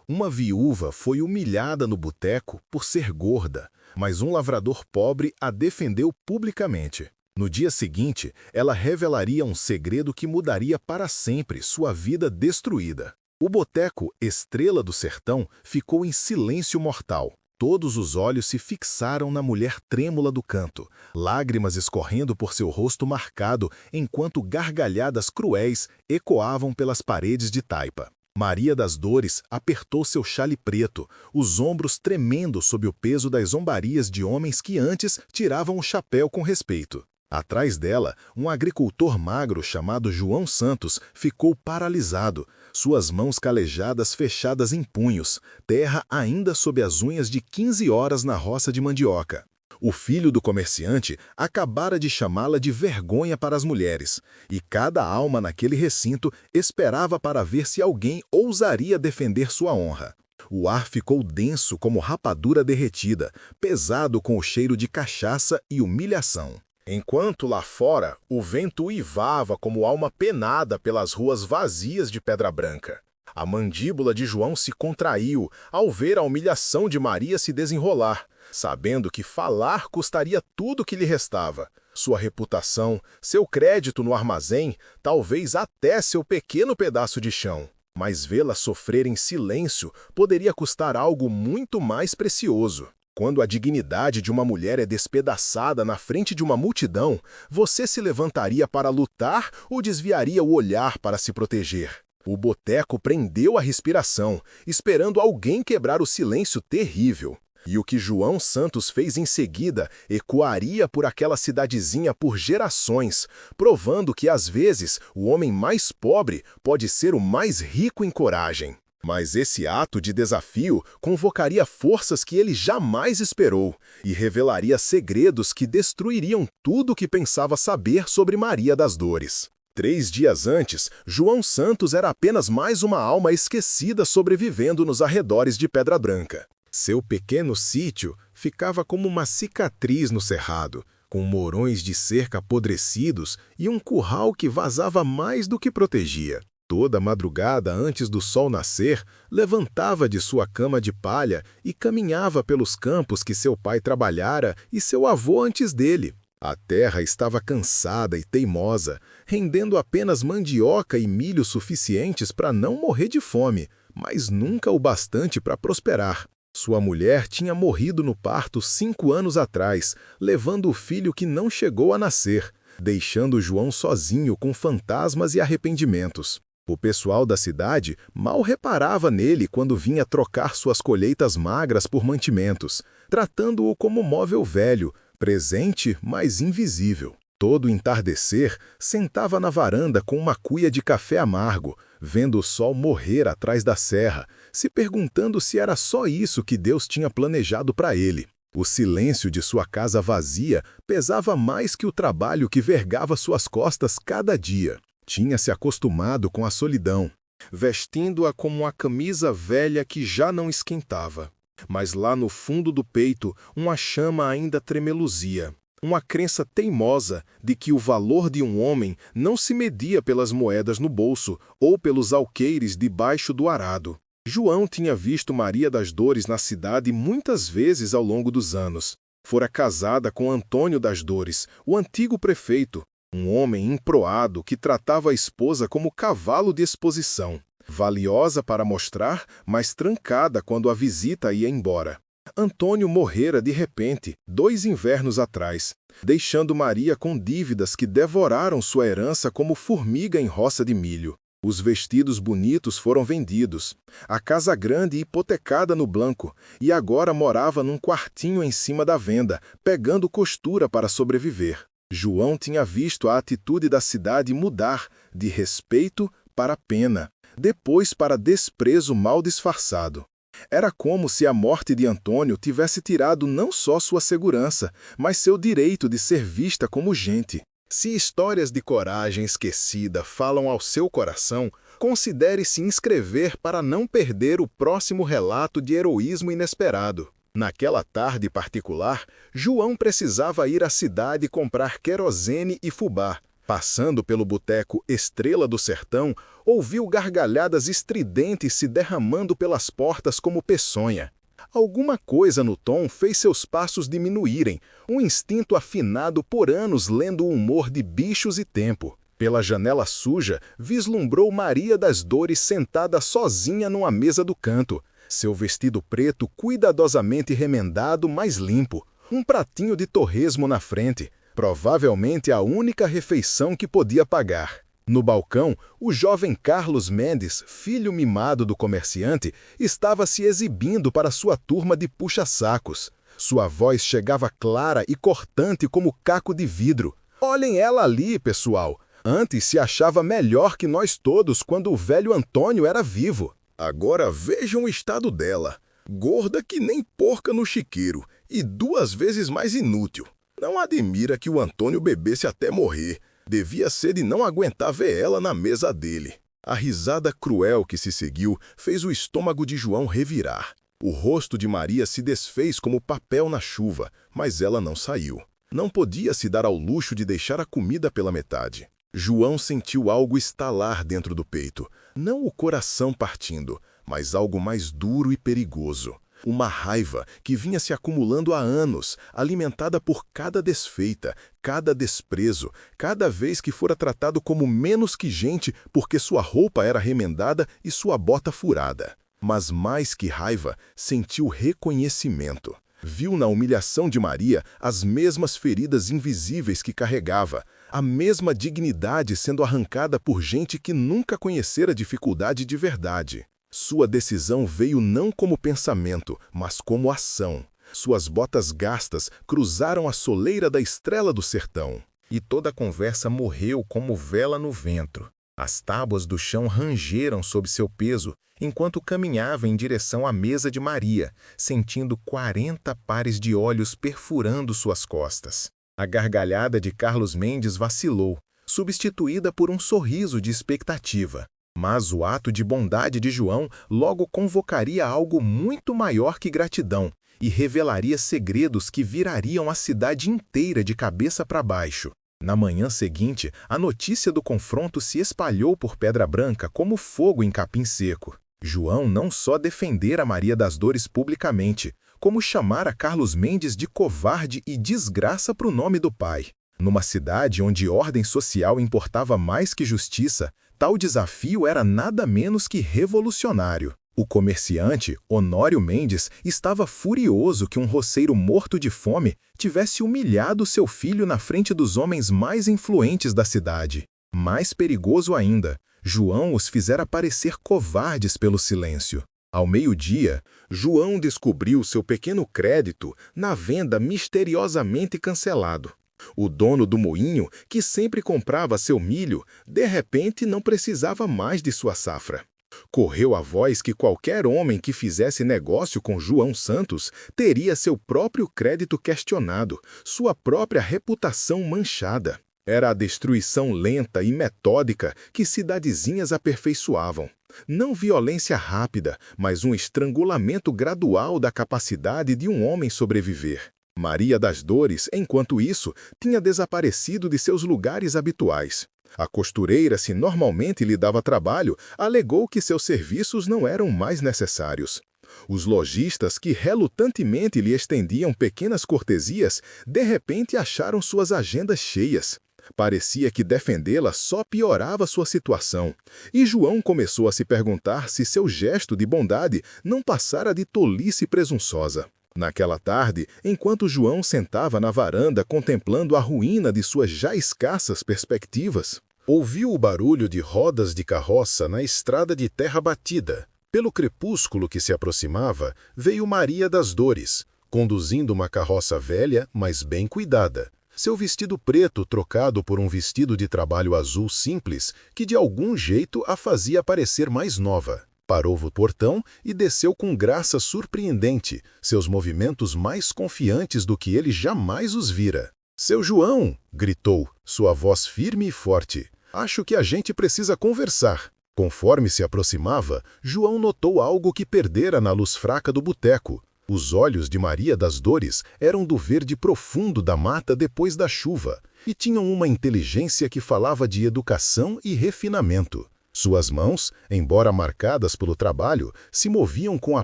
Uma viúva foi humilhada no boteco por ser gorda, mas um lavrador pobre a defendeu publicamente. No dia seguinte, ela revelaria um segredo que mudaria para sempre sua vida destruída. O boteco Estrela do Sertão ficou em silêncio mortal. Todos os olhos se fixaram na mulher trêmula do canto, lágrimas escorrendo por seu rosto marcado, enquanto gargalhadas cruéis ecoavam pelas paredes de taipa. Maria das Dores apertou seu xale preto, os ombros tremendo sob o peso das zombarias de homens que antes tiravam o chapéu com respeito. Atrás dela, um agricultor magro chamado João Santos ficou paralisado, suas mãos calejadas fechadas em punhos, terra ainda sob as unhas de 15 horas na roça de mandioca. O filho do comerciante acabara de chamá-la de vergonha para as mulheres, e cada alma naquele recinto esperava para ver se alguém ousaria defender sua honra. O ar ficou denso como rapadura derretida, pesado com o cheiro de cachaça e humilhação. Enquanto lá fora, o vento uivava como alma penada pelas ruas vazias de Pedra Branca. A mandíbula de João se contraiu ao ver a humilhação de Maria se desenrolar, sabendo que falar custaria tudo que lhe restava. Sua reputação, seu crédito no armazém, talvez até seu pequeno pedaço de chão. Mas vê-la sofrer em silêncio poderia custar algo muito mais precioso. Quando a dignidade de uma mulher é despedaçada na frente de uma multidão, você se levantaria para lutar ou desviaria o olhar para se proteger? O boteco prendeu a respiração, esperando alguém quebrar o silêncio terrível. E o que João Santos fez em seguida ecoaria por aquela cidadezinha por gerações, provando que, às vezes, o homem mais pobre pode ser o mais rico em coragem. Mas esse ato de desafio convocaria forças que ele jamais esperou e revelaria segredos que destruiriam tudo o que pensava saber sobre Maria das Dores. 3 dias antes, João Santos era apenas mais uma alma esquecida sobrevivendo nos arredores de Pedra Branca. Seu pequeno sítio ficava como uma cicatriz no cerrado, com morões de cerca apodrecidos e um curral que vazava mais do que protegia. Toda madrugada antes do sol nascer, levantava de sua cama de palha e caminhava pelos campos que seu pai trabalhara e seu avô antes dele. A terra estava cansada e teimosa, rendendo apenas mandioca e milho suficientes para não morrer de fome, mas nunca o bastante para prosperar. Sua mulher tinha morrido no parto 5 anos atrás, levando o filho que não chegou a nascer, deixando João sozinho com fantasmas e arrependimentos. O pessoal da cidade mal reparava nele quando vinha trocar suas colheitas magras por mantimentos, tratando-o como móvel velho, presente, mas invisível. Todo entardecer, sentava na varanda com uma cuia de café amargo, vendo o sol morrer atrás da serra, se perguntando se era só isso que Deus tinha planejado para ele. O silêncio de sua casa vazia pesava mais que o trabalho que vergava suas costas cada dia. Tinha se acostumado com a solidão, vestindo-a como uma camisa velha que já não esquentava. Mas lá no fundo do peito, uma chama ainda tremeluzia. Uma crença teimosa de que o valor de um homem não se media pelas moedas no bolso ou pelos alqueires debaixo do arado. João tinha visto Maria das Dores na cidade muitas vezes ao longo dos anos. Fora casada com Antônio das Dores, o antigo prefeito, um homem emproado que tratava a esposa como cavalo de exposição, valiosa para mostrar, mas trancada quando a visita ia embora. Antônio morrera de repente, 2 invernos atrás, deixando Maria com dívidas que devoraram sua herança como formiga em roça de milho. Os vestidos bonitos foram vendidos, a casa grande hipotecada no Blanco, e agora morava num quartinho em cima da venda, pegando costura para sobreviver. João tinha visto a atitude da cidade mudar de respeito para pena, depois para desprezo mal disfarçado. Era como se a morte de Antônio tivesse tirado não só sua segurança, mas seu direito de ser vista como gente. Se histórias de coragem esquecida falam ao seu coração, considere se inscrever para não perder o próximo relato de heroísmo inesperado. Naquela tarde particular, João precisava ir à cidade comprar querosene e fubá. Passando pelo boteco Estrela do Sertão, ouviu gargalhadas estridentes se derramando pelas portas como peçonha. Alguma coisa no tom fez seus passos diminuírem, um instinto afinado por anos lendo o humor de bichos e tempo. Pela janela suja, vislumbrou Maria das Dores sentada sozinha numa mesa do canto. Seu vestido preto cuidadosamente remendado, mas limpo. Um pratinho de torresmo na frente. Provavelmente a única refeição que podia pagar. No balcão, o jovem Carlos Mendes, filho mimado do comerciante, estava se exibindo para sua turma de puxa-sacos. Sua voz chegava clara e cortante como caco de vidro. Olhem ela ali, pessoal! Antes se achava melhor que nós todos quando o velho Antônio era vivo. Agora vejam o estado dela. Gorda que nem porca no chiqueiro e 2 vezes mais inútil. Não admira que o Antônio bebesse até morrer. Devia ser de não aguentar ver ela na mesa dele. A risada cruel que se seguiu fez o estômago de João revirar. O rosto de Maria se desfez como papel na chuva, mas ela não saiu. Não podia se dar ao luxo de deixar a comida pela metade. João sentiu algo estalar dentro do peito. Não o coração partindo, mas algo mais duro e perigoso. Uma raiva que vinha se acumulando há anos, alimentada por cada desfeita, cada desprezo, cada vez que fora tratado como menos que gente porque sua roupa era remendada e sua bota furada. Mas mais que raiva, sentiu reconhecimento. Viu na humilhação de Maria as mesmas feridas invisíveis que carregava, a mesma dignidade sendo arrancada por gente que nunca conhecera dificuldade de verdade. Sua decisão veio não como pensamento, mas como ação. Suas botas gastas cruzaram a soleira da Estrela do Sertão. E toda a conversa morreu como vela no vento. As tábuas do chão rangeram sob seu peso, enquanto caminhava em direção à mesa de Maria, sentindo 40 pares de olhos perfurando suas costas. A gargalhada de Carlos Mendes vacilou, substituída por um sorriso de expectativa. Mas o ato de bondade de João logo convocaria algo muito maior que gratidão e revelaria segredos que virariam a cidade inteira de cabeça para baixo. Na manhã seguinte, a notícia do confronto se espalhou por Pedra Branca como fogo em capim seco. João não só defendera Maria das Dores publicamente, como chamara Carlos Mendes de covarde e desgraça para o nome do pai. Numa cidade onde ordem social importava mais que justiça, tal desafio era nada menos que revolucionário. O comerciante, Honório Mendes, estava furioso que um roceiro morto de fome tivesse humilhado seu filho na frente dos homens mais influentes da cidade. Mais perigoso ainda, João os fizera parecer covardes pelo silêncio. Ao meio-dia, João descobriu seu pequeno crédito na venda misteriosamente cancelado. O dono do moinho, que sempre comprava seu milho, de repente não precisava mais de sua safra. Correu a voz que qualquer homem que fizesse negócio com João Santos teria seu próprio crédito questionado, sua própria reputação manchada. Era a destruição lenta e metódica que cidadezinhas aperfeiçoavam. Não violência rápida, mas um estrangulamento gradual da capacidade de um homem sobreviver. Maria das Dores, enquanto isso, tinha desaparecido de seus lugares habituais. A costureira, se normalmente lhe dava trabalho, alegou que seus serviços não eram mais necessários. Os lojistas, que relutantemente lhe estendiam pequenas cortesias, de repente acharam suas agendas cheias. Parecia que defendê-la só piorava sua situação, e João começou a se perguntar se seu gesto de bondade não passara de tolice presunçosa. Naquela tarde, enquanto João sentava na varanda contemplando a ruína de suas já escassas perspectivas, ouviu o barulho de rodas de carroça na estrada de terra batida. Pelo crepúsculo que se aproximava, veio Maria das Dores, conduzindo uma carroça velha, mas bem cuidada. Seu vestido preto trocado por um vestido de trabalho azul simples, que de algum jeito a fazia parecer mais nova. Parou no portão e desceu com graça surpreendente, seus movimentos mais confiantes do que ele jamais os vira. "Seu João!" gritou, sua voz firme e forte. "Acho que a gente precisa conversar." Conforme se aproximava, João notou algo que perdera na luz fraca do boteco. Os olhos de Maria das Dores eram do verde profundo da mata depois da chuva e tinham uma inteligência que falava de educação e refinamento. Suas mãos, embora marcadas pelo trabalho, se moviam com a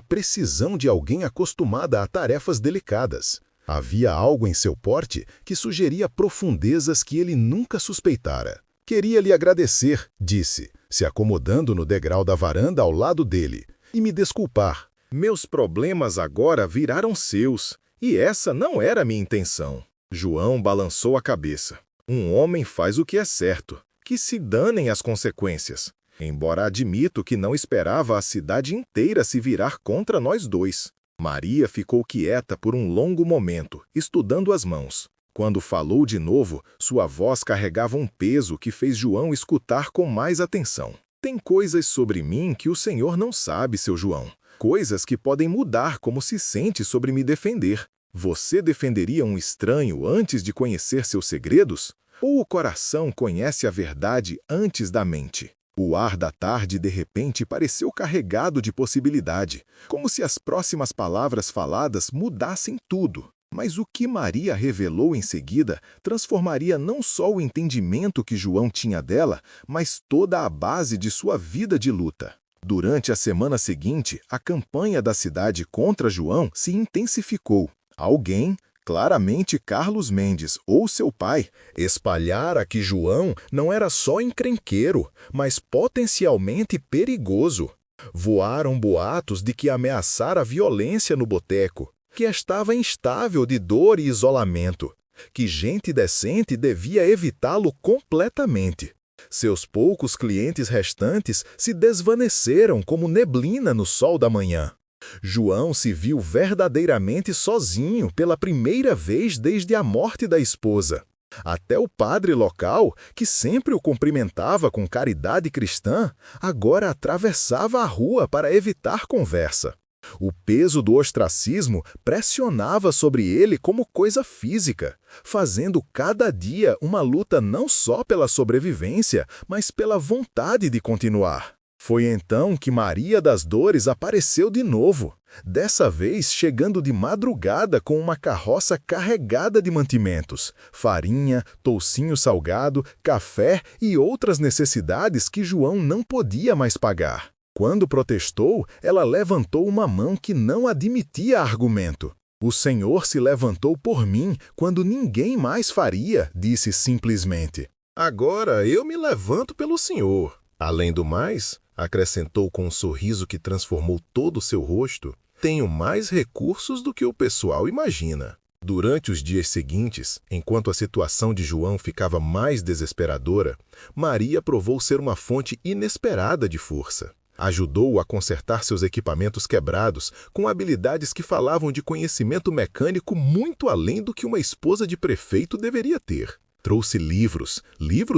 precisão de alguém acostumada a tarefas delicadas. Havia algo em seu porte que sugeria profundezas que ele nunca suspeitara. «Queria lhe agradecer», disse, se acomodando no degrau da varanda ao lado dele, «e me desculpar. Meus problemas agora viraram seus, e essa não era a minha intenção». João balançou a cabeça. «Um homem faz o que é certo, que se danem as consequências. Embora admito que não esperava a cidade inteira se virar contra nós dois». Maria ficou quieta por um longo momento, estudando as mãos. Quando falou de novo, sua voz carregava um peso que fez João escutar com mais atenção. «Tem coisas sobre mim que o Senhor não sabe, seu João. Coisas que podem mudar como se sente sobre me defender. Você defenderia um estranho antes de conhecer seus segredos? Ou o coração conhece a verdade antes da mente?» O ar da tarde de repente pareceu carregado de possibilidade, como se as próximas palavras faladas mudassem tudo. Mas o que Maria revelou em seguida transformaria não só o entendimento que João tinha dela, mas toda a base de sua vida de luta. Durante a semana seguinte, a campanha da cidade contra João se intensificou. Alguém, claramente Carlos Mendes ou seu pai, espalhara que João não era só encrenqueiro, mas potencialmente perigoso. Voaram boatos de que ameaçara a violência no boteco, que estava instável de dor e isolamento, que gente decente devia evitá-lo completamente. Seus poucos clientes restantes se desvaneceram como neblina no sol da manhã. João se viu verdadeiramente sozinho pela primeira vez desde a morte da esposa. Até o padre local, que sempre o cumprimentava com caridade cristã, agora atravessava a rua para evitar conversa. O peso do ostracismo pressionava sobre ele como coisa física, fazendo cada dia uma luta não só pela sobrevivência, mas pela vontade de continuar. Foi então que Maria das Dores apareceu de novo, dessa vez chegando de madrugada com uma carroça carregada de mantimentos, farinha, toucinho salgado, café e outras necessidades que João não podia mais pagar. Quando protestou, ela levantou uma mão que não admitia argumento. «O Senhor se levantou por mim quando ninguém mais faria», disse simplesmente. «Agora eu me levanto pelo Senhor. Além do mais», acrescentou com um sorriso que transformou todo o seu rosto, «tenho mais recursos do que o pessoal imagina». Durante os dias seguintes, enquanto a situação de João ficava mais desesperadora, Maria provou ser uma fonte inesperada de força. Ajudou-o a consertar seus equipamentos quebrados com habilidades que falavam de conhecimento mecânico muito além do que uma esposa de prefeito deveria ter. Trouxe livros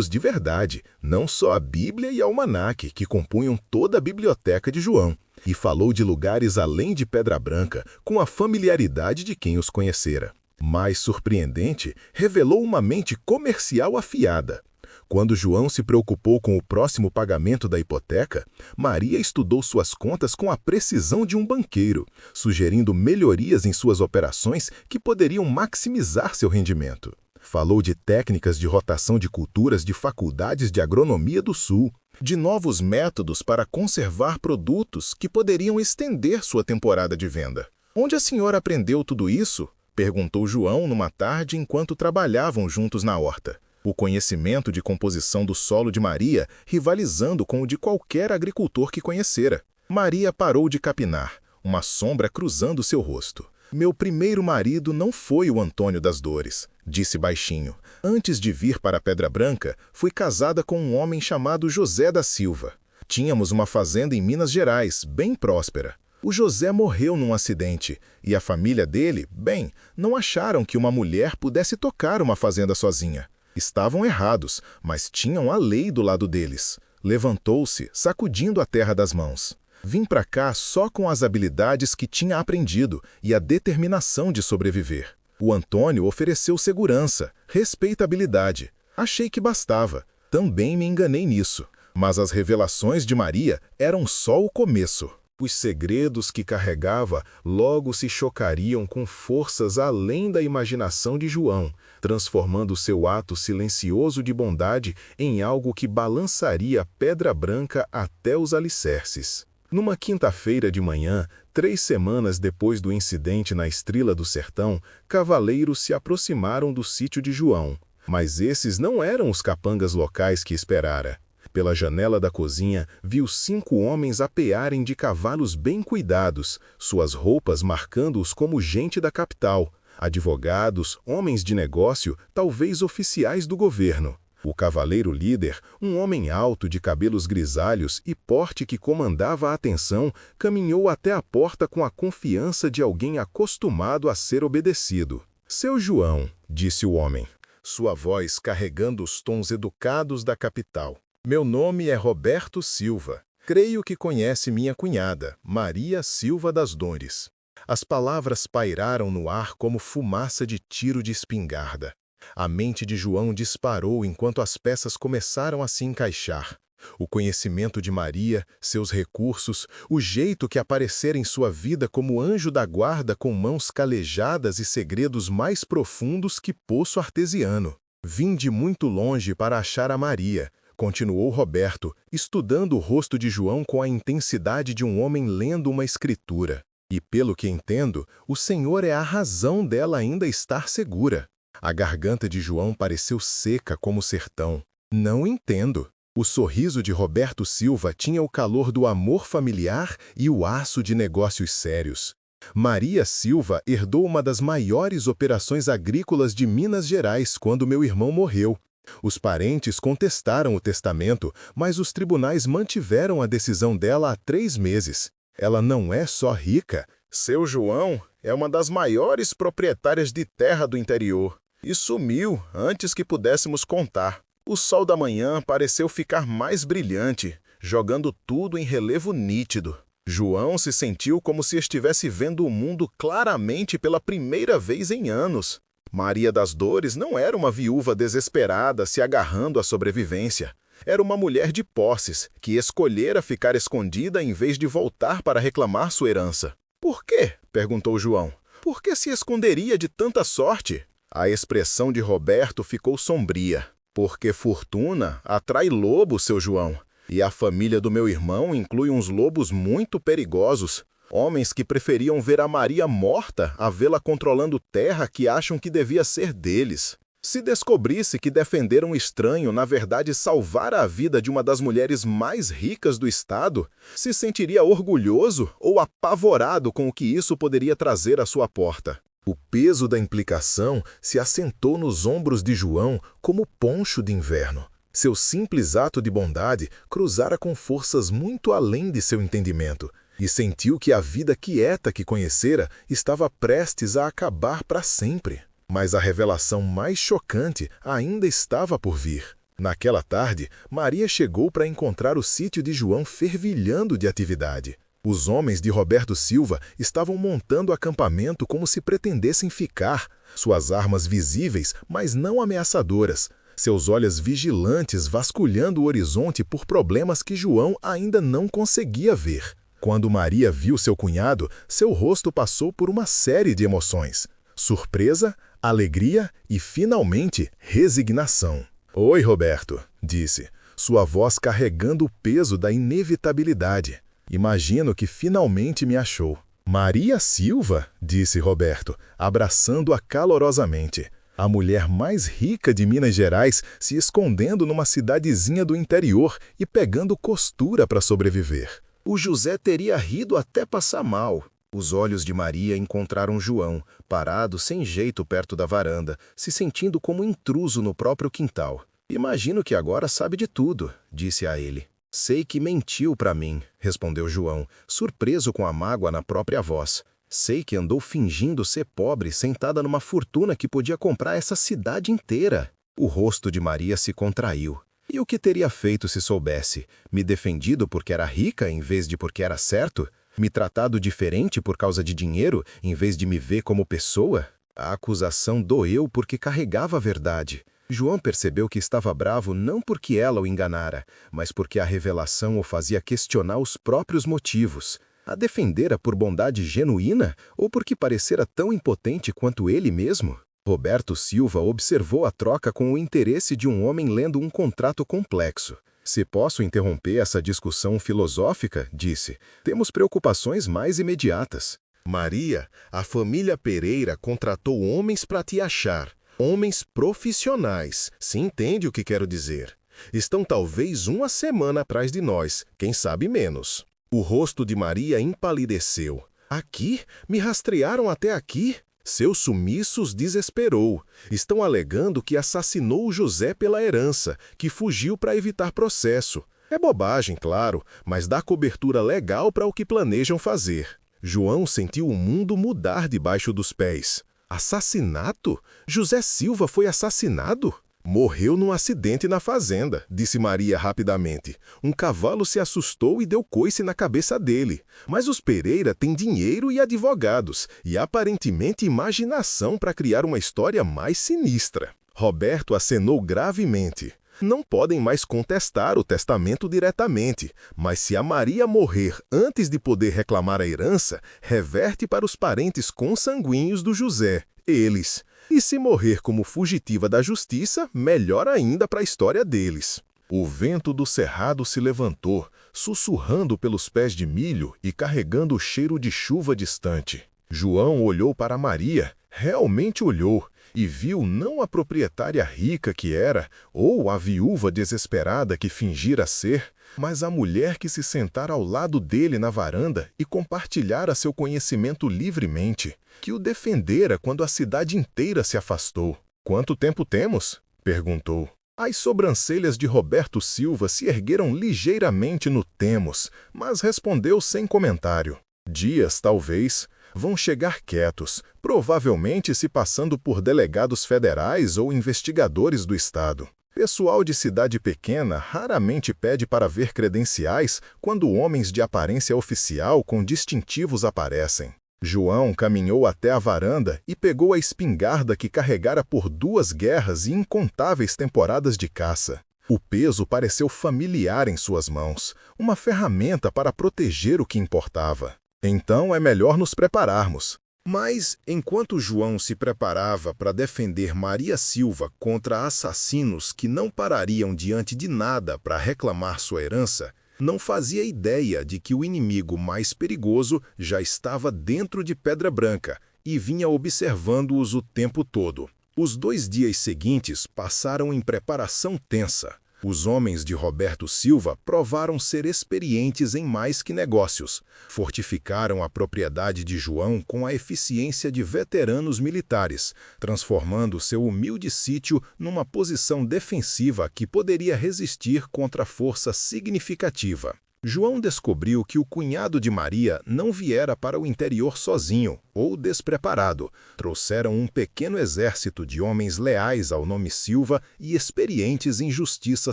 de verdade, não só a Bíblia e almanaque que compunham toda a biblioteca de João, e falou de lugares além de Pedra Branca com a familiaridade de quem os conhecera. Mais surpreendente, revelou uma mente comercial afiada. Quando João se preocupou com o próximo pagamento da hipoteca, Maria estudou suas contas com a precisão de um banqueiro, sugerindo melhorias em suas operações que poderiam maximizar seu rendimento. Falou de técnicas de rotação de culturas de faculdades de agronomia do Sul, de novos métodos para conservar produtos que poderiam estender sua temporada de venda. «Onde a senhora aprendeu tudo isso?» perguntou João numa tarde enquanto trabalhavam juntos na horta. O conhecimento de composição do solo de Maria rivalizando com o de qualquer agricultor que conhecera. Maria parou de capinar, uma sombra cruzando seu rosto. «Meu primeiro marido não foi o Antônio das Dores», disse baixinho. «Antes de vir para Pedra Branca, fui casada com um homem chamado José da Silva. Tínhamos uma fazenda em Minas Gerais, bem próspera. O José morreu num acidente, e a família dele, bem, não acharam que uma mulher pudesse tocar uma fazenda sozinha. Estavam errados, mas tinham a lei do lado deles. Levantou-se, sacudindo a terra das mãos. Vim para cá só com as habilidades que tinha aprendido e a determinação de sobreviver. O Antônio ofereceu segurança, respeitabilidade. Achei que bastava. Também me enganei nisso. Mas as revelações de Maria eram só o começo. Os segredos que carregava logo se chocariam com forças além da imaginação de João, transformando seu ato silencioso de bondade em algo que balançaria a Pedra Branca até os alicerces. Numa quinta-feira de manhã, 3 semanas depois do incidente na Estrela do Sertão, cavaleiros se aproximaram do sítio de João. Mas esses não eram os capangas locais que esperara. Pela janela da cozinha, viu 5 homens apearem de cavalos bem cuidados, suas roupas marcando-os como gente da capital, advogados, homens de negócio, talvez oficiais do governo. O cavaleiro líder, um homem alto de cabelos grisalhos e porte que comandava a atenção, caminhou até a porta com a confiança de alguém acostumado a ser obedecido. "Seu João", disse o homem, sua voz carregando os tons educados da capital. "Meu nome é Roberto Silva. Creio que conhece minha cunhada, Maria Silva das Dores." As palavras pairaram no ar como fumaça de tiro de espingarda. A mente de João disparou enquanto as peças começaram a se encaixar. O conhecimento de Maria, seus recursos, o jeito que aparecera em sua vida como anjo da guarda com mãos calejadas e segredos mais profundos que poço artesiano. "Vim de muito longe para achar a Maria", continuou Roberto, estudando o rosto de João com a intensidade de um homem lendo uma escritura. "E pelo que entendo, o Senhor é a razão dela ainda estar segura." A garganta de João pareceu seca como o sertão. "Não entendo." O sorriso de Roberto Silva tinha o calor do amor familiar e o aço de negócios sérios. "Maria Silva herdou uma das maiores operações agrícolas de Minas Gerais quando meu irmão morreu. Os parentes contestaram o testamento, mas os tribunais mantiveram a decisão dela há 3 meses. Ela não é só rica. Seu João é uma das maiores proprietárias de terra do interior. E sumiu antes que pudéssemos contar. O sol da manhã pareceu ficar mais brilhante, jogando tudo em relevo nítido. João se sentiu como se estivesse vendo o mundo claramente pela primeira vez em anos. Maria das Dores não era uma viúva desesperada se agarrando à sobrevivência. Era uma mulher de posses, que escolhera ficar escondida em vez de voltar para reclamar sua herança. "Por quê?" perguntou João. "Por que se esconderia de tanta sorte?" A expressão de Roberto ficou sombria. "Porque fortuna atrai lobo, seu João. E a família do meu irmão inclui uns lobos muito perigosos. Homens que preferiam ver a Maria morta a vê-la controlando terra que acham que devia ser deles. Se descobrisse que defender um estranho, na verdade, salvara a vida de uma das mulheres mais ricas do estado, se sentiria orgulhoso ou apavorado com o que isso poderia trazer à sua porta." O peso da implicação se assentou nos ombros de João como poncho de inverno. Seu simples ato de bondade cruzara com forças muito além de seu entendimento, e sentiu que a vida quieta que conhecera estava prestes a acabar para sempre. Mas a revelação mais chocante ainda estava por vir. Naquela tarde, Maria chegou para encontrar o sítio de João fervilhando de atividade. Os homens de Roberto Silva estavam montando acampamento como se pretendessem ficar, suas armas visíveis, mas não ameaçadoras, seus olhos vigilantes vasculhando o horizonte por problemas que João ainda não conseguia ver. Quando Maria viu seu cunhado, seu rosto passou por uma série de emoções: surpresa, alegria e, finalmente, resignação. "Oi, Roberto", disse, sua voz carregando o peso da inevitabilidade. "Imagino que finalmente me achou." "Maria Silva", disse Roberto, abraçando-a calorosamente. A mulher mais rica de Minas Gerais se escondendo numa cidadezinha do interior e pegando costura para sobreviver. O José teria rido até passar mal. Os olhos de Maria encontraram João, parado sem jeito perto da varanda, se sentindo como intruso no próprio quintal. "Imagino que agora sabe de tudo", disse a ele. "Sei que mentiu para mim", respondeu João, surpreso com a mágoa na própria voz. "Sei que andou fingindo ser pobre, sentada numa fortuna que podia comprar essa cidade inteira." O rosto de Maria se contraiu. E o que teria feito se soubesse? Me defendido porque era rica em vez de porque era certo? Me tratado diferente por causa de dinheiro em vez de me ver como pessoa? A acusação doeu porque carregava a verdade. João percebeu que estava bravo não porque ela o enganara, mas porque a revelação o fazia questionar os próprios motivos. A defendera por bondade genuína ou porque parecera tão impotente quanto ele mesmo? Roberto Silva observou a troca com o interesse de um homem lendo um contrato complexo. Se posso interromper essa discussão filosófica, disse, temos preocupações mais imediatas. Maria, a família Pereira contratou homens para te achar. Homens profissionais, se entende o que quero dizer. Estão talvez uma semana atrás de nós, quem sabe menos. O rosto de Maria empalideceu. Aqui? Me rastrearam até aqui? Seus sumiços desesperou. Estão alegando que assassinou o José pela herança, que fugiu para evitar processo. É bobagem, claro, mas dá cobertura legal para o que planejam fazer. João sentiu o mundo mudar debaixo dos pés. Assassinato? José Silva foi assassinado? Morreu num acidente na fazenda, disse Maria rapidamente. Um cavalo se assustou e deu coice na cabeça dele. Mas os Pereira têm dinheiro e advogados, e aparentemente imaginação para criar uma história mais sinistra. Roberto acenou gravemente. Não podem mais contestar o testamento diretamente, mas se a Maria morrer antes de poder reclamar a herança, reverte para os parentes consanguíneos do José, eles. E se morrer como fugitiva da justiça, melhor ainda para a história deles. O vento do cerrado se levantou, sussurrando pelos pés de milho e carregando o cheiro de chuva distante. João olhou para Maria, realmente olhou, e viu não a proprietária rica que era, ou a viúva desesperada que fingira ser, mas a mulher que se sentara ao lado dele na varanda e compartilhara seu conhecimento livremente, que o defendera quando a cidade inteira se afastou. "Quanto tempo temos?" perguntou. As sobrancelhas de Roberto Silva se ergueram ligeiramente no temos, mas respondeu sem comentário. "Dias, talvez. Vão chegar quietos, provavelmente se passando por delegados federais ou investigadores do Estado. Pessoal de cidade pequena raramente pede para ver credenciais quando homens de aparência oficial com distintivos aparecem." João caminhou até a varanda e pegou a espingarda que carregara por 2 guerras e incontáveis temporadas de caça. O peso pareceu familiar em suas mãos, uma ferramenta para proteger o que importava. "Então é melhor nos prepararmos." Mas, enquanto João se preparava para defender Maria Silva contra assassinos que não parariam diante de nada para reclamar sua herança, não fazia ideia de que o inimigo mais perigoso já estava dentro de Pedra Branca e vinha observando-os o tempo todo. Os 2 dias seguintes passaram em preparação tensa. Os homens de Roberto Silva provaram ser experientes em mais que negócios. Fortificaram a propriedade de João com a eficiência de veteranos militares, transformando seu humilde sítio numa posição defensiva que poderia resistir contra força significativa. João descobriu que o cunhado de Maria não viera para o interior sozinho ou despreparado. Trouxeram um pequeno exército de homens leais ao nome Silva e experientes em justiça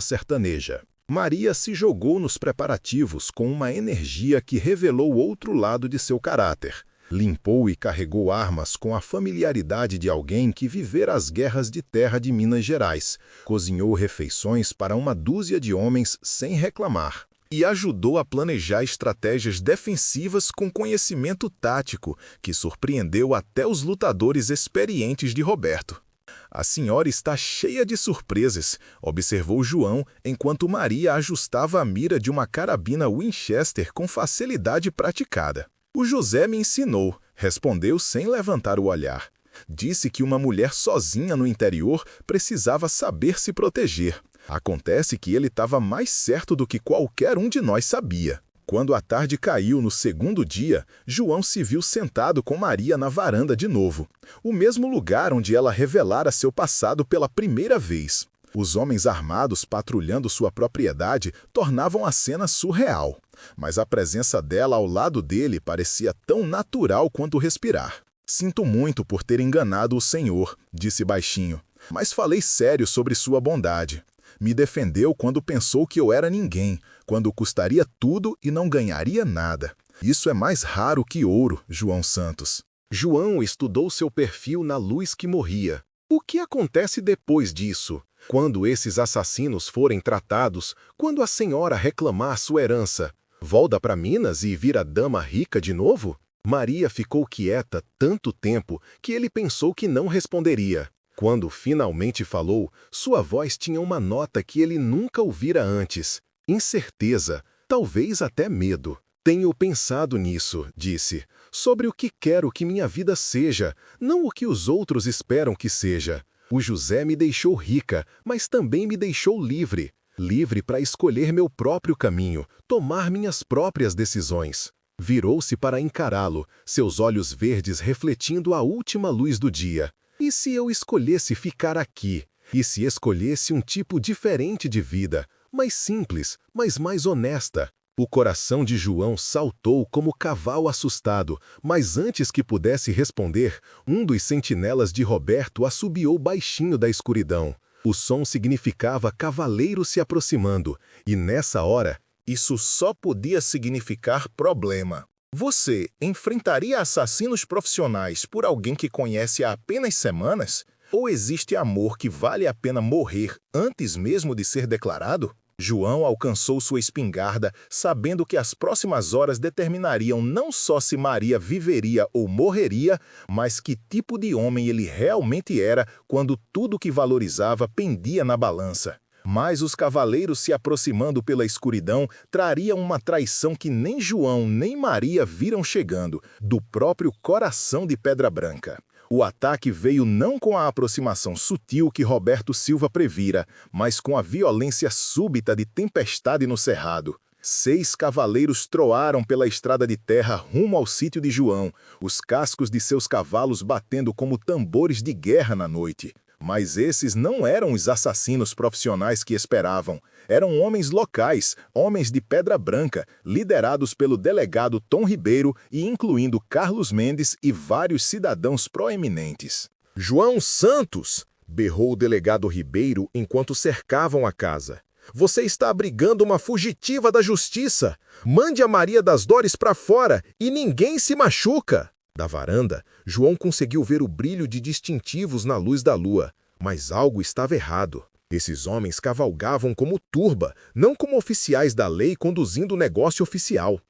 sertaneja. Maria se jogou nos preparativos com uma energia que revelou outro lado de seu caráter. Limpou e carregou armas com a familiaridade de alguém que vivera as guerras de terra de Minas Gerais. Cozinhou refeições para 1 dúzia de homens sem reclamar. E ajudou a planejar estratégias defensivas com conhecimento tático, que surpreendeu até os lutadores experientes de Roberto. "A senhora está cheia de surpresas", observou João, enquanto Maria ajustava a mira de uma carabina Winchester com facilidade praticada. "O José me ensinou", respondeu sem levantar o olhar. "Disse que uma mulher sozinha no interior precisava saber se proteger. Acontece que ele estava mais certo do que qualquer um de nós sabia." Quando a tarde caiu no 2º dia, João se viu sentado com Maria na varanda de novo, o mesmo lugar onde ela revelara seu passado pela primeira vez. Os homens armados patrulhando sua propriedade tornavam a cena surreal, mas a presença dela ao lado dele parecia tão natural quanto respirar. "Sinto muito por ter enganado o senhor", disse baixinho, "mas falei sério sobre sua bondade. Me defendeu quando pensou que eu era ninguém, quando custaria tudo e não ganharia nada. Isso é mais raro que ouro, João Santos." João estudou seu perfil na luz que morria. O que acontece depois disso? Quando esses assassinos forem tratados, quando a senhora reclamar sua herança, Volta para Minas e vira dama rica de novo? Maria ficou quieta tanto tempo que ele pensou que não responderia. Quando finalmente falou, sua voz tinha uma nota que ele nunca ouvira antes. Incerteza, talvez até medo. Tenho pensado nisso, disse, sobre o que quero que minha vida seja, não o que os outros esperam que seja. O José me deixou rica, mas também me deixou livre. Livre para escolher meu próprio caminho, tomar minhas próprias decisões. Virou-se para encará-lo, seus olhos verdes refletindo a última luz do dia. E se eu escolhesse ficar aqui? E se escolhesse um tipo diferente de vida, mais simples, mas mais honesta? O coração de João saltou como cavalo assustado, mas antes que pudesse responder, um dos sentinelas de Roberto assobiou baixinho da escuridão. O som significava cavaleiro se aproximando, e nessa hora, isso só podia significar problema. Você enfrentaria assassinos profissionais por alguém que conhece há apenas semanas? Ou existe amor que vale a pena morrer antes mesmo de ser declarado? João alcançou sua espingarda, sabendo que as próximas horas determinariam não só se Maria viveria ou morreria, mas que tipo de homem ele realmente era quando tudo que valorizava pendia na balança. Mas os cavaleiros se aproximando pela escuridão trariam uma traição que nem João nem Maria viram chegando, do próprio coração de Pedra Branca. O ataque veio não com a aproximação sutil que Roberto Silva previra, mas com a violência súbita de tempestade no cerrado. 6 cavaleiros troaram pela estrada de terra rumo ao sítio de João, os cascos de seus cavalos batendo como tambores de guerra na noite. Mas esses não eram os assassinos profissionais que esperavam. Eram homens locais, homens de Pedra Branca, liderados pelo delegado Tom Ribeiro e incluindo Carlos Mendes e vários cidadãos proeminentes. João Santos! Berrou o delegado Ribeiro enquanto cercavam a casa. Você está abrigando uma fugitiva da justiça! Mande a Maria das Dores para fora e ninguém se machuca! Da varanda, João conseguiu ver o brilho de distintivos na luz da lua, mas algo estava errado. Esses homens cavalgavam como turba, não como oficiais da lei conduzindo o negócio oficial.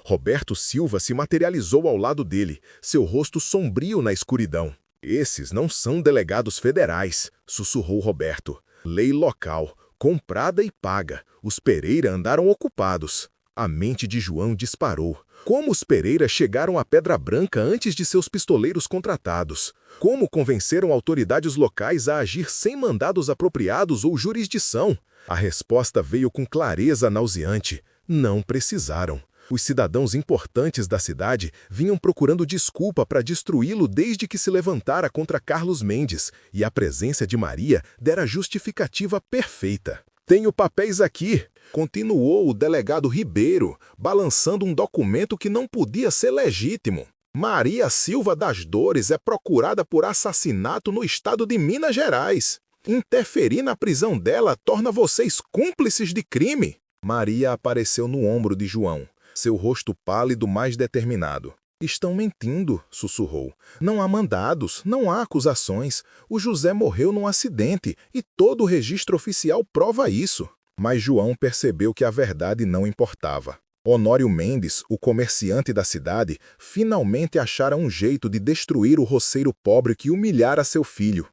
Roberto Silva se materializou ao lado dele, seu rosto sombrio na escuridão. Esses não são delegados federais, sussurrou Roberto. Lei local, comprada e paga. Os Pereira andaram ocupados. A mente de João disparou. Como os Pereira chegaram a Pedra Branca antes de seus pistoleiros contratados? Como convenceram autoridades locais a agir sem mandados apropriados ou jurisdição? A resposta veio com clareza nauseante. Não precisaram. Os cidadãos importantes da cidade vinham procurando desculpa para destruí-lo desde que se levantara contra Carlos Mendes, e a presença de Maria dera justificativa perfeita. Tenho papéis aqui, continuou o delegado Ribeiro, balançando um documento que não podia ser legítimo. Maria Silva das Dores é procurada por assassinato no estado de Minas Gerais. Interferir na prisão dela torna vocês cúmplices de crime. Maria apareceu no ombro de João, seu rosto pálido mais determinado. Estão mentindo, sussurrou. Não há mandados, não há acusações. O José morreu num acidente e todo o registro oficial prova isso. Mas João percebeu que a verdade não importava. Honório Mendes, o comerciante da cidade, finalmente achara um jeito de destruir o roceiro pobre que humilhara seu filho.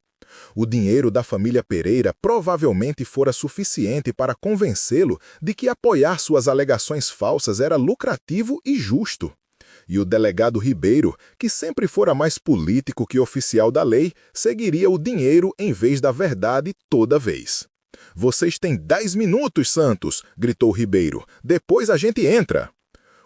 O dinheiro da família Pereira provavelmente fora suficiente para convencê-lo de que apoiar suas alegações falsas era lucrativo e justo. E o delegado Ribeiro, que sempre fora mais político que oficial da lei, seguiria o dinheiro em vez da verdade toda vez. Vocês têm 10 minutos, Santos, gritou Ribeiro. Depois a gente entra.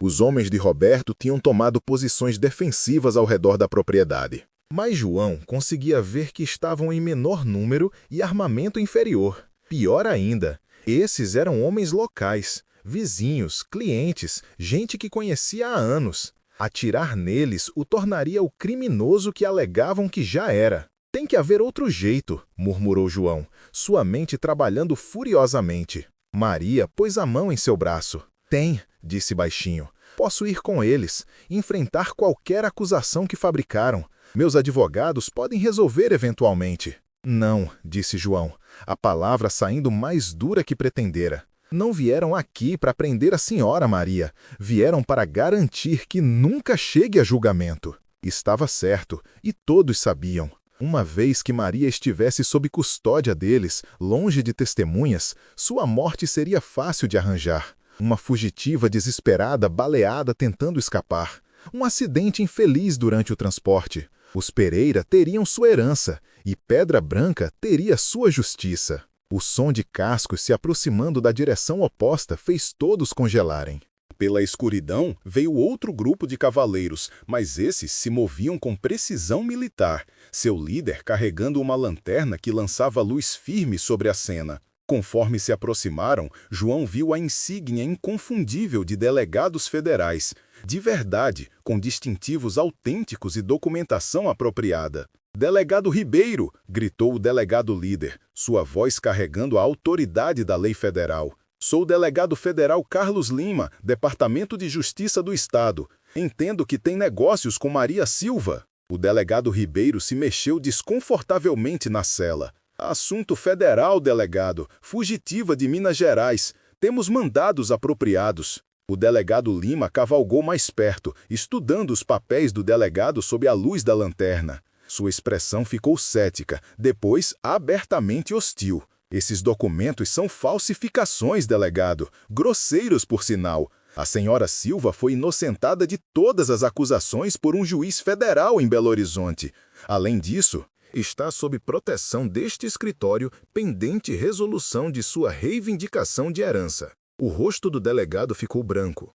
Os homens de Roberto tinham tomado posições defensivas ao redor da propriedade. Mas João conseguia ver que estavam em menor número e armamento inferior. Pior ainda, esses eram homens locais, vizinhos, clientes, gente que conhecia há anos. Atirar neles o tornaria o criminoso que alegavam que já era. Tem que haver outro jeito, murmurou João, sua mente trabalhando furiosamente. Maria pôs a mão em seu braço. Tem, disse baixinho. Posso ir com eles, enfrentar qualquer acusação que fabricaram. Meus advogados podem resolver eventualmente. Não, disse João, a palavra saindo mais dura que pretendera. Não vieram aqui para prender a senhora, Maria. Vieram para garantir que nunca chegue a julgamento. Estava certo, e todos sabiam. Uma vez que Maria estivesse sob custódia deles, longe de testemunhas, sua morte seria fácil de arranjar. Uma fugitiva desesperada, baleada tentando escapar. Um acidente infeliz durante o transporte. Os Pereira teriam sua herança, e Pedra Branca teria sua justiça. O som de cascos se aproximando da direção oposta fez todos congelarem. Pela escuridão veio outro grupo de cavaleiros, mas esses se moviam com precisão militar, seu líder carregando uma lanterna que lançava luz firme sobre a cena. Conforme se aproximaram, João viu a insígnia inconfundível de delegados federais, de verdade, com distintivos autênticos e documentação apropriada. "Delegado Ribeiro!" gritou o delegado líder, sua voz carregando a autoridade da lei federal. "Sou o delegado federal Carlos Lima, Departamento de Justiça do Estado. Entendo que tem negócios com Maria Silva." O delegado Ribeiro se mexeu desconfortavelmente na cela. "Assunto federal, delegado. Fugitiva de Minas Gerais. Temos mandados apropriados." O delegado Lima cavalgou mais perto, estudando os papéis do delegado sob a luz da lanterna. Sua expressão ficou cética, depois abertamente hostil. "Esses documentos são falsificações, delegado. Grosseiros, por sinal. A senhora Silva foi inocentada de todas as acusações por um juiz federal em Belo Horizonte. Além disso, está sob proteção deste escritório pendente resolução de sua reivindicação de herança." O rosto do delegado ficou branco.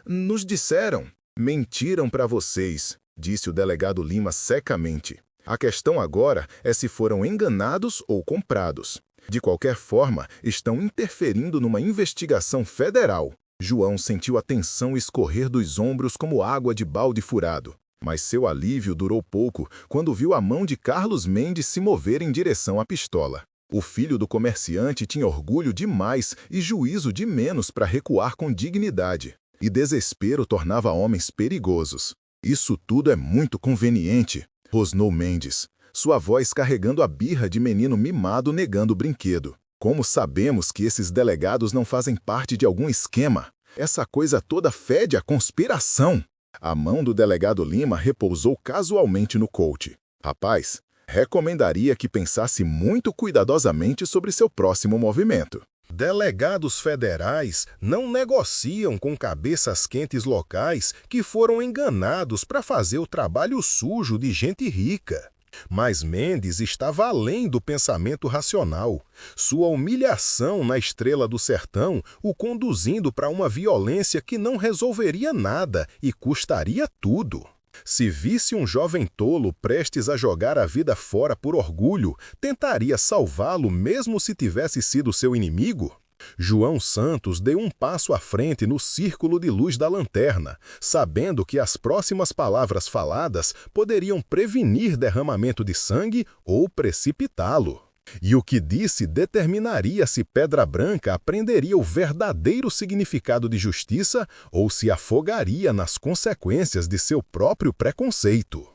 Nos disseram." "Mentiram para vocês", disse o delegado Lima secamente. "A questão agora é se foram enganados ou comprados. De qualquer forma, estão interferindo numa investigação federal." João sentiu a tensão escorrer dos ombros como água de balde furado. Mas seu alívio durou pouco quando viu a mão de Carlos Mendes se mover em direção à pistola. O filho do comerciante tinha orgulho demais e juízo de menos para recuar com dignidade. E desespero tornava homens perigosos. "Isso tudo é muito conveniente", rosnou Mendes, sua voz carregando a birra de menino mimado negando o brinquedo. "Como sabemos que esses delegados não fazem parte de algum esquema? Essa coisa toda fede a conspiração." A mão do delegado Lima repousou casualmente no coach. "Rapaz, recomendaria que pensasse muito cuidadosamente sobre seu próximo movimento." Delegados federais não negociam com cabeças quentes locais que foram enganados para fazer o trabalho sujo de gente rica. Mas Mendes estava além do pensamento racional. Sua humilhação na Estrela do Sertão o conduzindo para uma violência que não resolveria nada e custaria tudo. Se visse um jovem tolo prestes a jogar a vida fora por orgulho, tentaria salvá-lo mesmo se tivesse sido seu inimigo? João Santos deu um passo à frente no círculo de luz da lanterna, sabendo que as próximas palavras faladas poderiam prevenir derramamento de sangue ou precipitá-lo. E o que disse determinaria se Pedra Branca aprenderia o verdadeiro significado de justiça ou se afogaria nas consequências de seu próprio preconceito.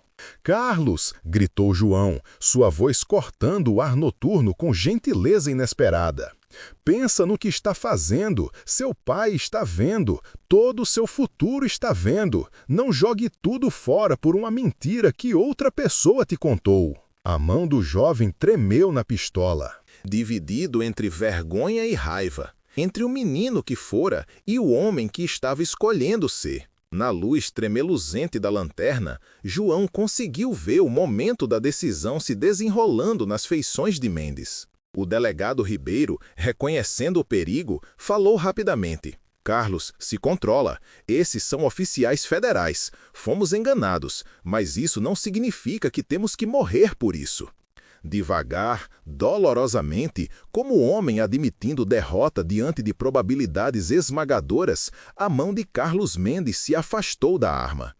"Carlos!" gritou João, sua voz cortando o ar noturno com gentileza inesperada. "Pensa no que está fazendo. Seu pai está vendo. Todo o seu futuro está vendo. Não jogue tudo fora por uma mentira que outra pessoa te contou." A mão do jovem tremeu na pistola. Dividido entre vergonha e raiva, entre o menino que fora e o homem que estava escolhendo ser. Na luz tremeluzente da lanterna, João conseguiu ver o momento da decisão se desenrolando nas feições de Mendes. O delegado Ribeiro, reconhecendo o perigo, falou rapidamente. "Carlos, se controla. Esses são oficiais federais. Fomos enganados, mas isso não significa que temos que morrer por isso." Devagar, dolorosamente, como o homem admitindo derrota diante de probabilidades esmagadoras, a mão de Carlos Mendes se afastou da arma.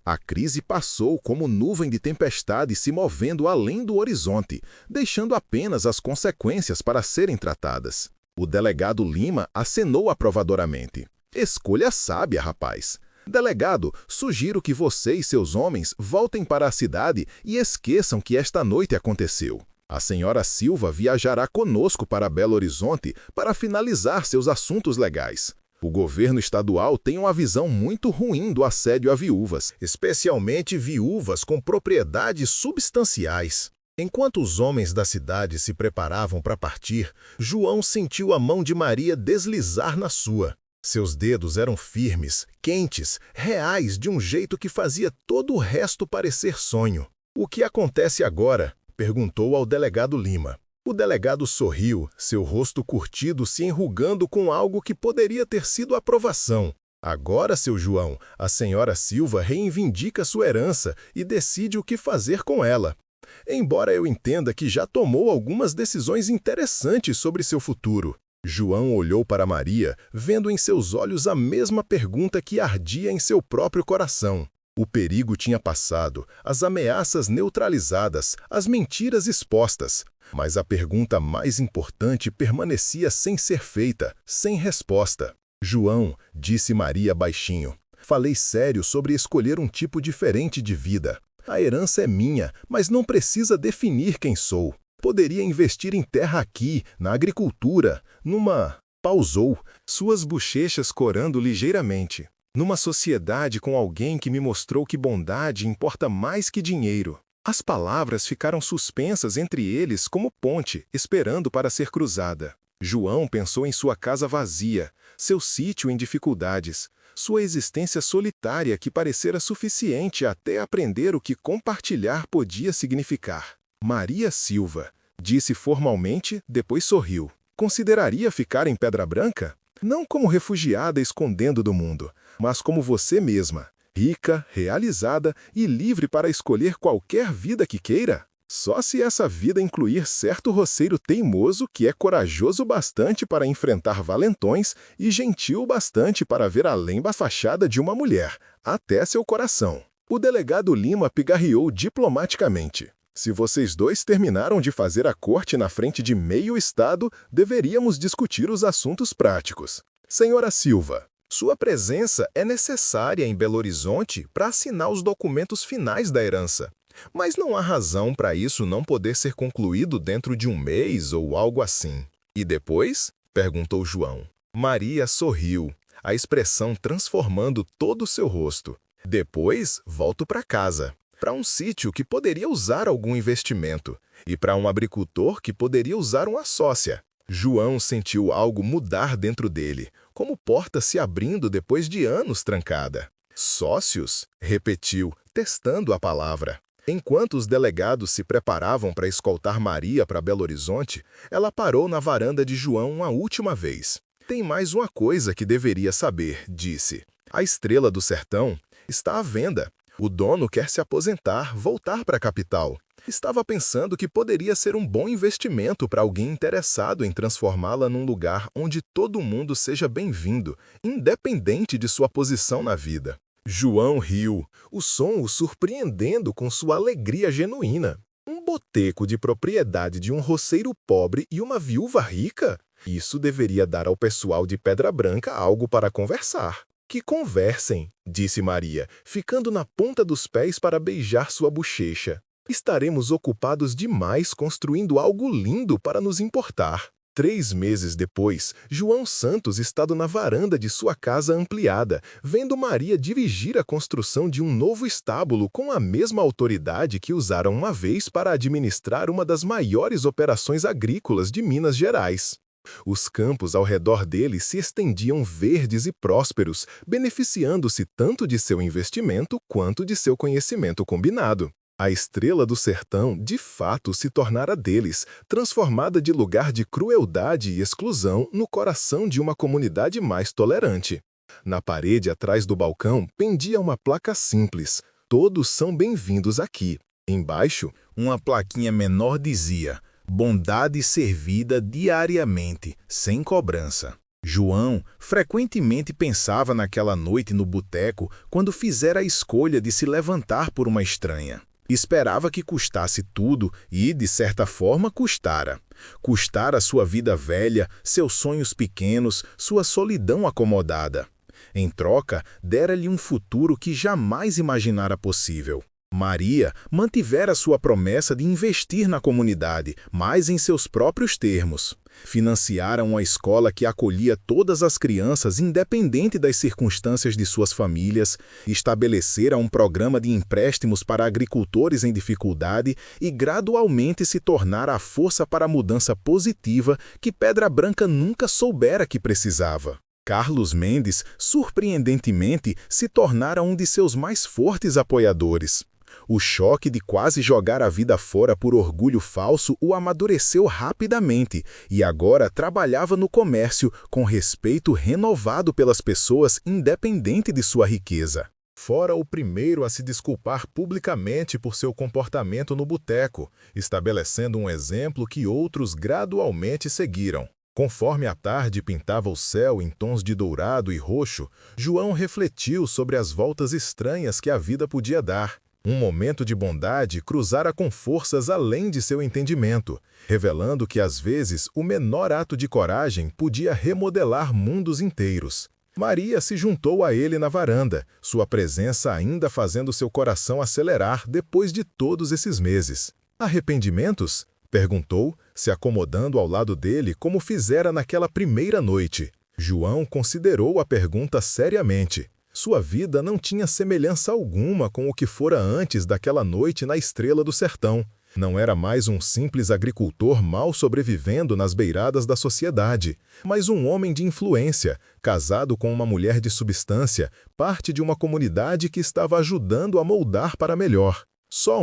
A crise passou como nuvem de tempestade se movendo além do horizonte, deixando apenas as consequências para serem tratadas. O delegado Lima acenou aprovadoramente. "Escolha sábia, rapaz. Delegado, sugiro que você e seus homens voltem para a cidade e esqueçam que esta noite aconteceu. A senhora Silva viajará conosco para Belo Horizonte para finalizar seus assuntos legais. O governo estadual tem uma visão muito ruim do assédio a viúvas, especialmente viúvas com propriedades substanciais. Enquanto os homens da cidade se preparavam para partir, João sentiu a mão de Maria deslizar na sua. Seus dedos eram firmes, quentes, reais de um jeito que fazia todo o resto parecer sonho. "O que acontece agora?" perguntou ao delegado Lima. O delegado sorriu, seu rosto curtido se enrugando com algo que poderia ter sido aprovação. "Agora, seu João, a senhora Silva reivindica sua herança e decide o que fazer com ela. Embora eu entenda que já tomou algumas decisões interessantes sobre seu futuro." João olhou para Maria, vendo em seus olhos a mesma pergunta que ardia em seu próprio coração. O perigo tinha passado, as ameaças neutralizadas, as mentiras expostas. Mas a pergunta mais importante permanecia sem ser feita, sem resposta. "João", disse Maria baixinho, "falei sério sobre escolher um tipo diferente de vida. A herança é minha, mas não precisa definir quem sou. Poderia investir em terra aqui, na agricultura, numa..." Pausou, suas bochechas corando ligeiramente. "Numa sociedade com alguém que me mostrou que bondade importa mais que dinheiro." As palavras ficaram suspensas entre eles como ponte, esperando para ser cruzada. João pensou em sua casa vazia, seu sítio em dificuldades, sua existência solitária que parecera suficiente até aprender o que compartilhar podia significar. "Maria Silva", disse formalmente, depois sorriu. "Consideraria ficar em Pedra Branca? Não como refugiada escondendo do mundo, mas como você mesma, rica, realizada e livre para escolher qualquer vida que queira? Só se essa vida incluir certo roceiro teimoso que é corajoso bastante para enfrentar valentões e gentil bastante para ver além da fachada de uma mulher, até seu coração." O delegado Lima pigarreou diplomaticamente. "Se vocês dois terminaram de fazer a corte na frente de meio estado, deveríamos discutir os assuntos práticos. Senhora Silva, sua presença é necessária em Belo Horizonte para assinar os documentos finais da herança. Mas não há razão para isso não poder ser concluído dentro de um mês ou algo assim." "E depois?" perguntou João. Maria sorriu, a expressão transformando todo o seu rosto. "Depois, volto para casa. Para um sítio que poderia usar algum investimento. E para um agricultor que poderia usar uma sócia." João sentiu algo mudar dentro dele, como porta se abrindo depois de anos trancada. "Sócios?" repetiu, testando a palavra. Enquanto os delegados se preparavam para escoltar Maria para Belo Horizonte, ela parou na varanda de João uma última vez. "Tem mais uma coisa que deveria saber", disse. "A Estrela do Sertão está à venda. O dono quer se aposentar, voltar para a capital. Estava pensando que poderia ser um bom investimento para alguém interessado em transformá-la num lugar onde todo mundo seja bem-vindo, independente de sua posição na vida." João riu, o som o surpreendendo com sua alegria genuína. Um boteco de propriedade de um roceiro pobre e uma viúva rica? Isso deveria dar ao pessoal de Pedra Branca algo para conversar. "Que conversem", disse Maria, ficando na ponta dos pés para beijar sua bochecha. "Estaremos ocupados demais construindo algo lindo para nos importar." 3 meses depois, João Santos estava na varanda de sua casa ampliada, vendo Maria dirigir a construção de um novo estábulo com a mesma autoridade que usaram uma vez para administrar uma das maiores operações agrícolas de Minas Gerais. Os campos ao redor dele se estendiam verdes e prósperos, beneficiando-se tanto de seu investimento quanto de seu conhecimento combinado. A Estrela do Sertão, de fato, se tornara deles, transformada de lugar de crueldade e exclusão no coração de uma comunidade mais tolerante. Na parede atrás do balcão pendia uma placa simples: "Todos são bem-vindos aqui." Embaixo, uma plaquinha menor dizia: "Bondade servida diariamente, sem cobrança." João frequentemente pensava naquela noite no boteco quando fizera a escolha de se levantar por uma estranha. Esperava que custasse tudo e, de certa forma, custara. Custara sua vida velha, seus sonhos pequenos, sua solidão acomodada. Em troca, dera-lhe um futuro que jamais imaginara possível. Maria mantivera sua promessa de investir na comunidade, mas em seus próprios termos. Financiaram uma escola que acolhia todas as crianças, independente das circunstâncias de suas famílias, estabeleceram um programa de empréstimos para agricultores em dificuldade e gradualmente se tornara a força para a mudança positiva que Pedra Branca nunca soubera que precisava. Carlos Mendes, surpreendentemente, se tornara um de seus mais fortes apoiadores. O choque de quase jogar a vida fora por orgulho falso o amadureceu rapidamente e agora trabalhava no comércio com respeito renovado pelas pessoas independente de sua riqueza. Fora o primeiro a se desculpar publicamente por seu comportamento no boteco, estabelecendo um exemplo que outros gradualmente seguiram. Conforme a tarde pintava o céu em tons de dourado e roxo, João refletiu sobre as voltas estranhas que a vida podia dar. Um momento de bondade cruzara com forças além de seu entendimento, revelando que às vezes o menor ato de coragem podia remodelar mundos inteiros. Maria se juntou a ele na varanda, sua presença ainda fazendo seu coração acelerar depois de todos esses meses. Arrependimentos? Perguntou, se acomodando ao lado dele como fizera naquela primeira noite. João considerou a pergunta seriamente. Sua vida não tinha semelhança alguma com o que fora antes daquela noite na Estrela do Sertão. Não era mais um simples agricultor mal sobrevivendo nas beiradas da sociedade, mas um homem de influência, casado com uma mulher de substância, parte de uma comunidade que estava ajudando a moldar para melhor. Só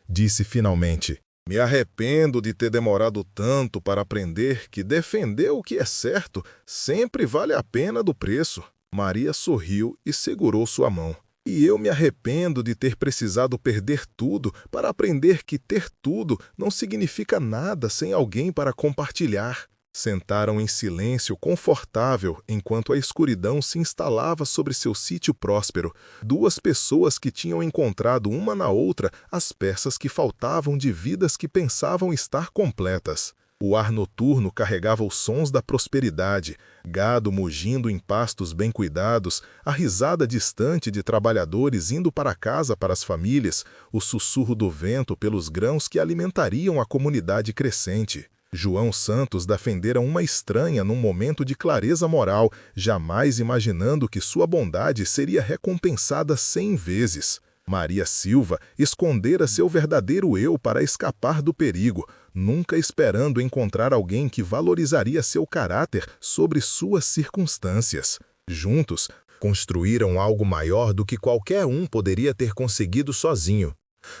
disse finalmente. Me arrependo de ter demorado tanto para aprender que defender o que é certo sempre vale a pena do preço. Maria sorriu e segurou sua mão. E eu me arrependo de ter precisado perder tudo para aprender que ter tudo não significa nada sem alguém para compartilhar. Sentaram em silêncio confortável enquanto a escuridão se instalava sobre seu sítio próspero, duas pessoas que tinham encontrado uma na outra as peças que faltavam de vidas que pensavam estar completas. O ar noturno carregava os sons da prosperidade, gado mugindo em pastos bem cuidados, a risada distante de trabalhadores indo para casa para as famílias, o sussurro do vento pelos grãos que alimentariam a comunidade crescente. João Santos defendera uma estranha num momento de clareza moral, jamais imaginando que sua bondade seria recompensada 100 vezes. Maria Silva escondera seu verdadeiro eu para escapar do perigo, nunca esperando encontrar alguém que valorizaria seu caráter sobre suas circunstâncias. Juntos, construíram algo maior do que qualquer um poderia ter conseguido sozinho.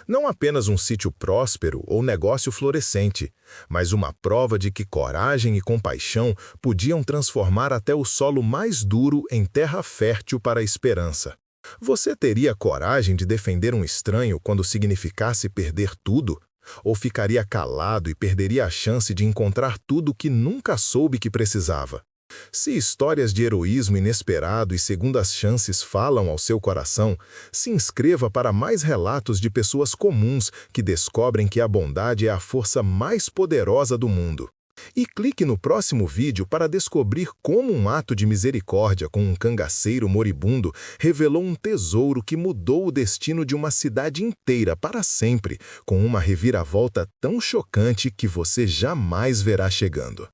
Não apenas um sítio próspero ou negócio florescente, mas uma prova de que coragem e compaixão podiam transformar até o solo mais duro em terra fértil para a esperança. Você teria coragem de defender um estranho quando significasse perder tudo? Ou ficaria calado e perderia a chance de encontrar tudo que nunca soube que precisava? Se histórias de heroísmo inesperado e segundas chances falam ao seu coração, se inscreva para mais relatos de pessoas comuns que descobrem que a bondade é a força mais poderosa do mundo. E clique no próximo vídeo para descobrir como um ato de misericórdia com um cangaceiro moribundo revelou um tesouro que mudou o destino de uma cidade inteira para sempre, com uma reviravolta tão chocante que você jamais verá chegando.